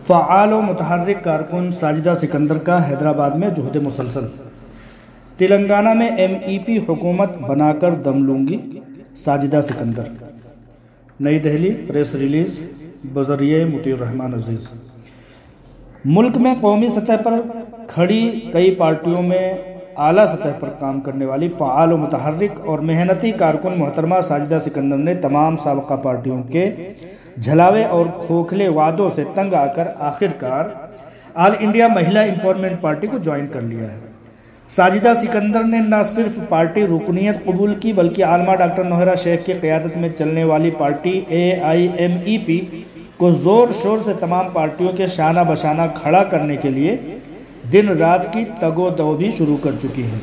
فعال و متحرک کارکن ساجدہ سکندر کا حیدرآباد میں جہد مسلسل۔ تلنگانہ میں MEP حکومت بنا کر دم لوں گی، ساجدہ سکندر۔ نئی دہلی، پریس ریلیز بذریعہ مطیع الرحمان عزیز۔ ملک میں قومی سطح پر کھڑی کئی پارٹیوں میں اعلیٰ سطح پر کام کرنے والی فعال و متحرک اور محنتی کارکن محترمہ ساجدہ سکندر نے تمام سابقہ پارٹیوں کے جھلاوے اور کھوکھلے وعدوں سے تنگ آ کر آخرکار آل انڈیا مہیلا امپاورمنٹ پارٹی کو جوائن کر لیا ہے۔ ساجدہ سکندر نے نہ صرف پارٹی رکنیت قبول کی بلکہ عالمہ ڈاکٹر نوہرا شیخ کی قیادت میں چلنے والی پارٹی AIMEP کو زور شور سے تمام پارٹیوں کے شانہ بشانہ کھڑا کرنے کے لیے دن رات کی تگ و دو بھی شروع کر چکی ہیں۔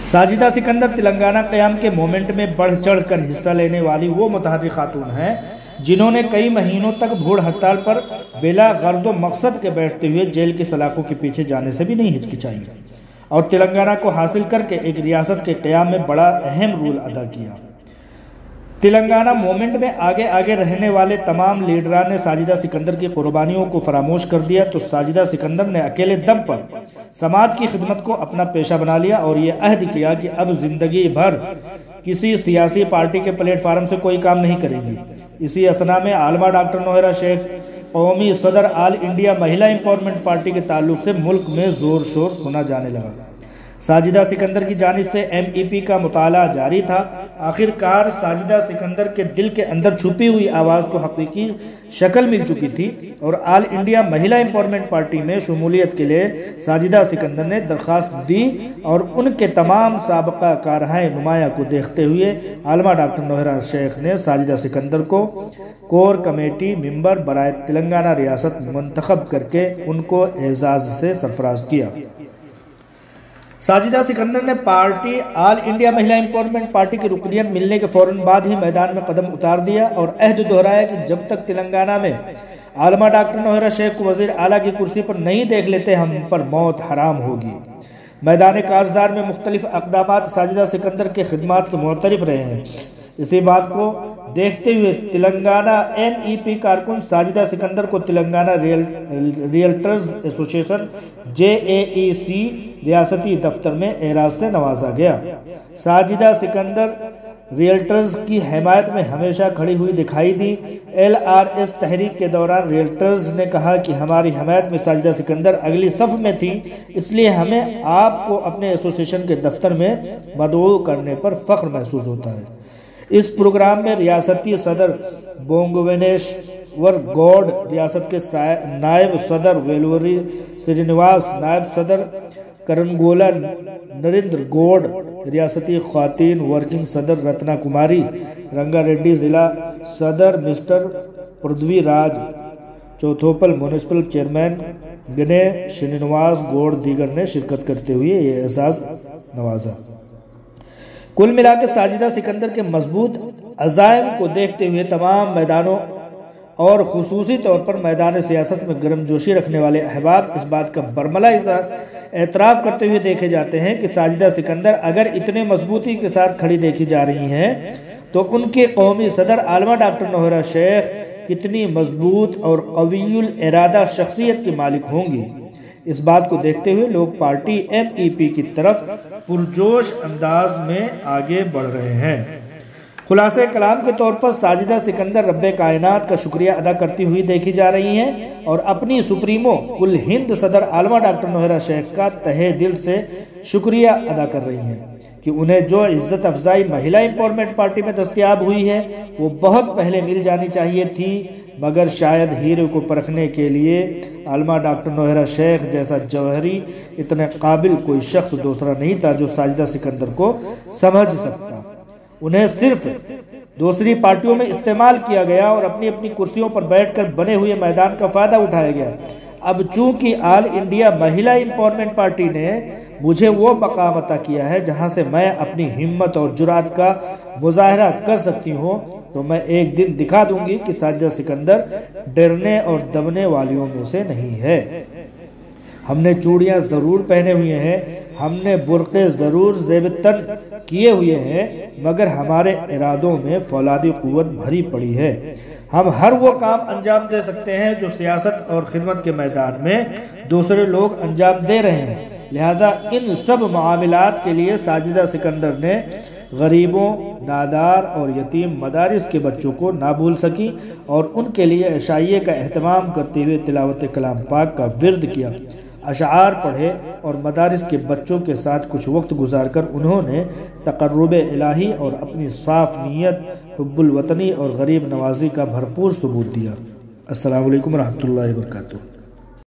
ساجدہ سکندر تلنگانہ قیام کے مومنٹ میں بڑھ چڑھ کر حصہ لینے والی وہ متحرک خاتون ہیں جنہوں نے کئی مہینوں تک بھوک ہڑتال پر بلا غرض و مقصد کے بیٹھتے ہوئے جیل کی سلاخوں کے پیچھے جانے سے بھی نہیں ہچکچائی اور تلنگانہ کو حاصل کر کے ایک ریاست کے قیام میں بڑا اہم رول ادا کیا۔ تلنگانہ مومنٹ میں آگے رہنے والے تمام لیڈران نے ساجدہ سکندر کی قربانیوں کو فراموش کر دیا تو ساجدہ سکندر نے اکیلے دم پر سماج کی خدمت کو اپنا پیشہ بنا لیا اور یہ عہد کیا کہ اب زندگی بھر کسی سیاسی پارٹی کے پلیٹ فارم سے کوئی کام نہیں کرے گی۔ اسی اثنا میں عالمہ ڈاکٹر نوہرا شیخ قومی صدر آل انڈیا مہیلا امپاورمنٹ پارٹی کے تعلق سے ملک میں زور شور سنا جانے لگا۔ ساجدہ سکندر کی جانب سے MEP کا مطالعہ جاری تھا۔ آخرکار ساجدہ سکندر کے دل کے اندر چھپی ہوئی آواز کو حقیقی شکل مل چکی تھی اور آل انڈیا مہیلا امپاورمنٹ پارٹی میں شمولیت کے لیے ساجدہ سکندر نے درخواست دی اور ان کے تمام سابقہ کارہائے نمایاں کو دیکھتے ہوئے عالمہ ڈاکٹر نوہرا شیخ نے ساجدہ سکندر کو کور کمیٹی ممبر برائے تلنگانہ ریاست منتخب کر کے ان کو اعزاز سے سرفراز کیا۔ ساجدہ سکندر نے پارٹی آل انڈیا مہیلا امپاورمنٹ پارٹی کی رکنیت ملنے کے فوراً بعد ہی میدان میں قدم اتار دیا اور عہد دہرایا کہ جب تک تلنگانہ میں عالمہ ڈاکٹر نوہرا شیخ کو وزیر اعلیٰ کی کرسی پر نہیں دیکھ لیتے ہم پر موت حرام ہوگی۔ میدان کارزار میں مختلف اقدامات ساجدہ سکندر کے خدمات کے معترف رہے ہیں۔ اسی بات کو دیکھتے ہوئے تلنگانہ MEP کارکن ساجدہ سکندر کو تلنگانہ ریئلٹرز ایسوسی ایشن JAEC ریاستی دفتر میں اعزاز سے نوازا گیا۔ ساجدہ سکندر ریئلٹرز کی حمایت میں ہمیشہ کھڑی ہوئی دکھائی دی۔ LRS تحریک کے دوران ریئلٹرز نے کہا کہ ہماری حمایت میں ساجدہ سکندر اگلی صف میں تھی، اس لیے ہمیں آپ کو اپنے ایسوسی ایشن کے دفتر میں مدعو کرنے پر فخر محسوس ہوتا ہے۔ اس پروگرام میں ریاستی صدر بونگوینیشور گوڈ، ریاست کے نائب صدر ویلوری سرینواس، نائب صدر کرنگولا نریندر گوڈ، ریاستی خواتین ورکنگ صدر رتنا کماری، رنگا ریڈی ضلع صدر مسٹر پردوی راج، چوتھوپل میونسپل چیئرمین گنے شرینواس گوڈ دیگر نے شرکت کرتے ہوئے یہ اعزاز نوازا۔ کل ملا کے ساجدہ سکندر کے مضبوط عزائم کو دیکھتے ہوئے تمام میدانوں اور خصوصی طور پر میدان سیاست میں گرم جوشی رکھنے والے احباب اس بات کا برملا اعتراف کرتے ہوئے دیکھے جاتے ہیں کہ ساجدہ سکندر اگر اتنے مضبوطی کے ساتھ کھڑی دیکھی جا رہی ہیں تو ان کے قومی صدر عالمہ ڈاکٹر نوہرا شیخ کتنی مضبوط اور قوی الارادہ شخصیت کی مالک ہوں گی۔ اس بات کو دیکھتے ہوئے لوگ پارٹی MEP کی طرف پرجوش انداز میں آگے بڑھ رہے ہیں۔ خلاصہ کلام کے طور پر ساجدہ سکندر رب کائنات کا شکریہ ادا کرتی ہوئی دیکھی جا رہی ہیں اور اپنی سپریمو کل ہند صدر عالمہ ڈاکٹر نوہرا شیخ کا تہہ دل سے شکریہ ادا کر رہی ہیں کہ انہیں جو عزت افزائی مہیلا امپاورمنٹ پارٹی میں دستیاب ہوئی ہے وہ بہت پہلے مل جانی چاہیے تھی، مگر شاید ہیرے کو پرکھنے کے لیے عالمہ ڈاکٹر نوہرا شیخ جیسا جوہری اتنے قابل کوئی شخص دوسرا نہیں تھا جو ساجدہ سکندر کو سمجھ سکتا۔ انہیں صرف دوسری پارٹیوں میں استعمال کیا گیا اور اپنی اپنی کرسیوں پر بیٹھ کر بنے ہوئے میدان کا فائدہ اٹھایا گیا۔ اب چونکہ آل انڈیا مہیلا امپاورمنٹ پارٹی نے مجھے وہ مقام عطا کیا ہے جہاں سے میں اپنی ہمت اور جرات کا مظاہرہ کر سکتی ہوں، تو میں ایک دن دکھا دوں گی کہ ساجدہ سکندر ڈرنے اور دبنے والیوں میں سے نہیں ہے۔ ہم نے چوڑیاں ضرور پہنے ہوئے ہیں، ہم نے برقعے ضرور زیب تن کیے ہوئے ہیں، مگر ہمارے ارادوں میں فولادی قوت بھری پڑی ہے۔ ہم ہر وہ کام انجام دے سکتے ہیں جو سیاست اور خدمت کے میدان میں دوسرے لوگ انجام دے رہے ہیں۔ لہذا ان سب معاملات کے لیے ساجدہ سکندر نے غریبوں، نادار اور یتیم مدارس کے بچوں کو نہ بھول سکی اور ان کے لیے عشائیے کا اہتمام کرتے ہوئے تلاوت کلام پاک کا ورد کیا، اشعار پڑھے اور مدارس کے بچوں کے ساتھ کچھ وقت گزار کر انہوں نے تقرب الہی اور اپنی صاف نیت، حب الوطنی اور غریب نوازی کا بھرپور ثبوت دیا۔ السلام علیکم ورحمۃ اللہ وبرکاتہ۔